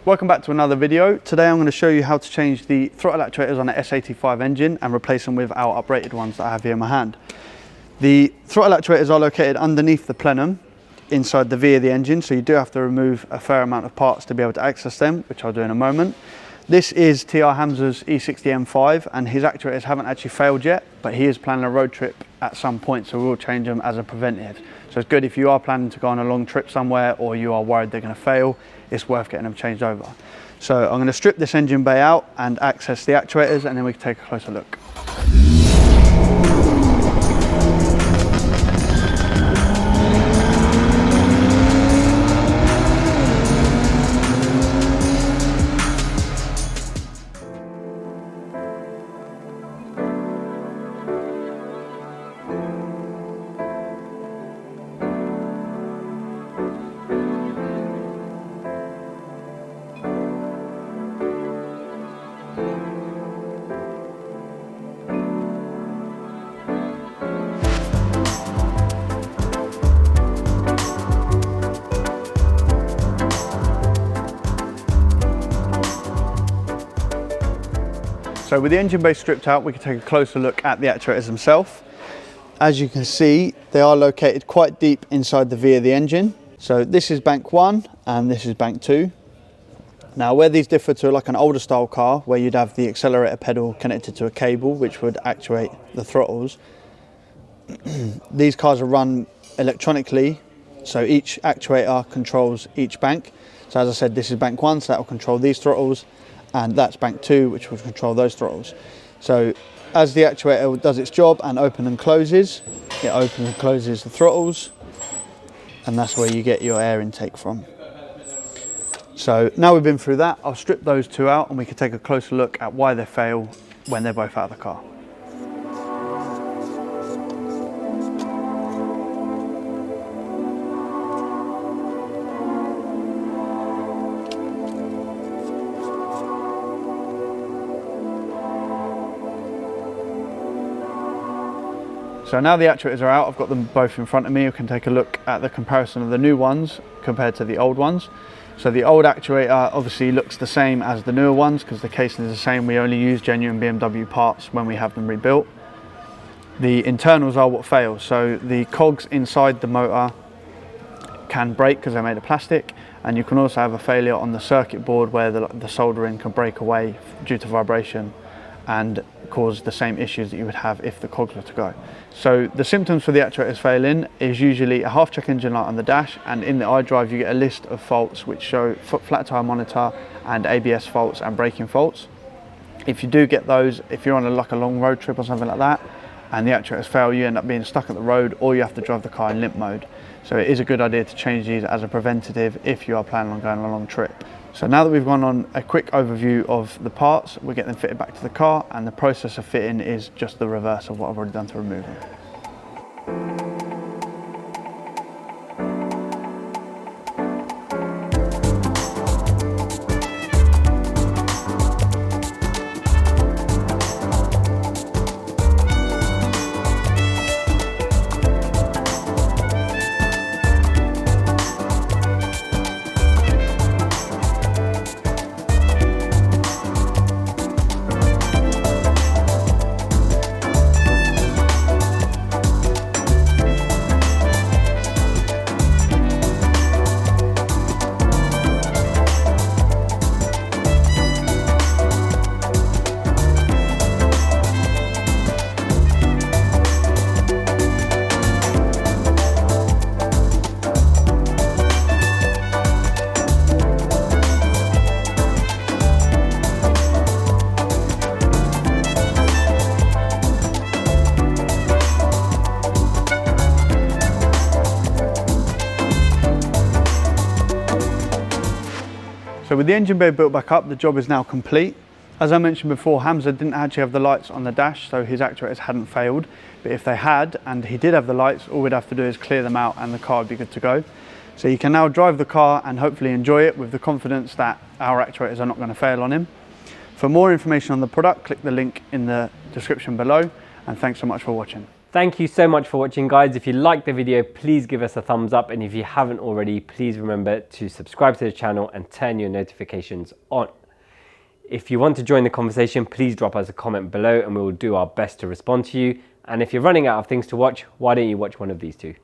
Welcome back to another video. Today I'm going to show you how to change the throttle actuators on an S85 engine and replace them with our uprated ones that I have here in my hand. The throttle actuators are located underneath the plenum inside the V of the engine, so you do have to remove a fair amount of parts to be able to access them, which I'll do in a moment. This is TR Hamza's E60 M5 and his actuators haven't actually failed yet, but he is planning a road trip at some point, so we'll change them as a preventive. So it's good if you are planning to go on a long trip somewhere or you are worried they're going to fail, it's worth getting them changed over. So I'm going to strip this engine bay out and access the actuators, and then we can take a closer look. So with the engine bay stripped out, we can take a closer look at the actuators themselves. As you can see, they are located quite deep inside the V of the engine. So this is bank 1 and this is bank 2. Now where these differ to like an older style car, where you'd have the accelerator pedal connected to a cable which would actuate the throttles, these cars are run electronically, so each actuator controls each bank. So as I said, this is bank 1, so that will control these throttles, and that's bank 2, which will control those throttles. So as the actuator does its job and opens and closes, it opens and closes the throttles, and that's where you get your air intake from. So now we've been through that, I'll strip those two out and we can take a closer look at why they fail when they're both out of the car. So now the actuators are out, I've got them both in front of me. You can take a look at the comparison of the new ones compared to the old ones. So the old actuator obviously looks the same as the newer ones because the casing is the same. We only use genuine BMW parts when we have them rebuilt. The internals are what fails. So the cogs inside the motor can break because they're made of plastic, and you can also have a failure on the circuit board where the soldering can break away due to vibration and cause the same issues that you would have if the cogs were to go. So the symptoms for the actuators failing is usually a half check engine light on the dash, and in the iDrive you get a list of faults which show flat tire monitor and ABS faults and braking faults. If you do get those, if you're on a long road trip or something like that and the actuators fail, you end up being stuck at the road or you have to drive the car in limp mode. So it is a good idea to change these as a preventative if you are planning on going on a long trip. So now that we've gone on a quick overview of the parts, we get them fitted back to the car, and the process of fitting is just the reverse of what I've already done to remove them. So with the engine bay built back up, the job is now complete. As I mentioned before, Hamza didn't actually have the lights on the dash, so his actuators hadn't failed. But if they had, and he did have the lights, all we'd have to do is clear them out and the car would be good to go. So you can now drive the car and hopefully enjoy it with the confidence that our actuators are not going to fail on him. For more information on the product, click the link in the description below, and thanks so much for watching. Thank you so much for watching, guys. If you liked the video, please give us a thumbs up. And if you haven't already, please remember to subscribe to the channel and turn your notifications on. If you want to join the conversation, please drop us a comment below and we will do our best to respond to you. And if you're running out of things to watch, why don't you watch one of these two?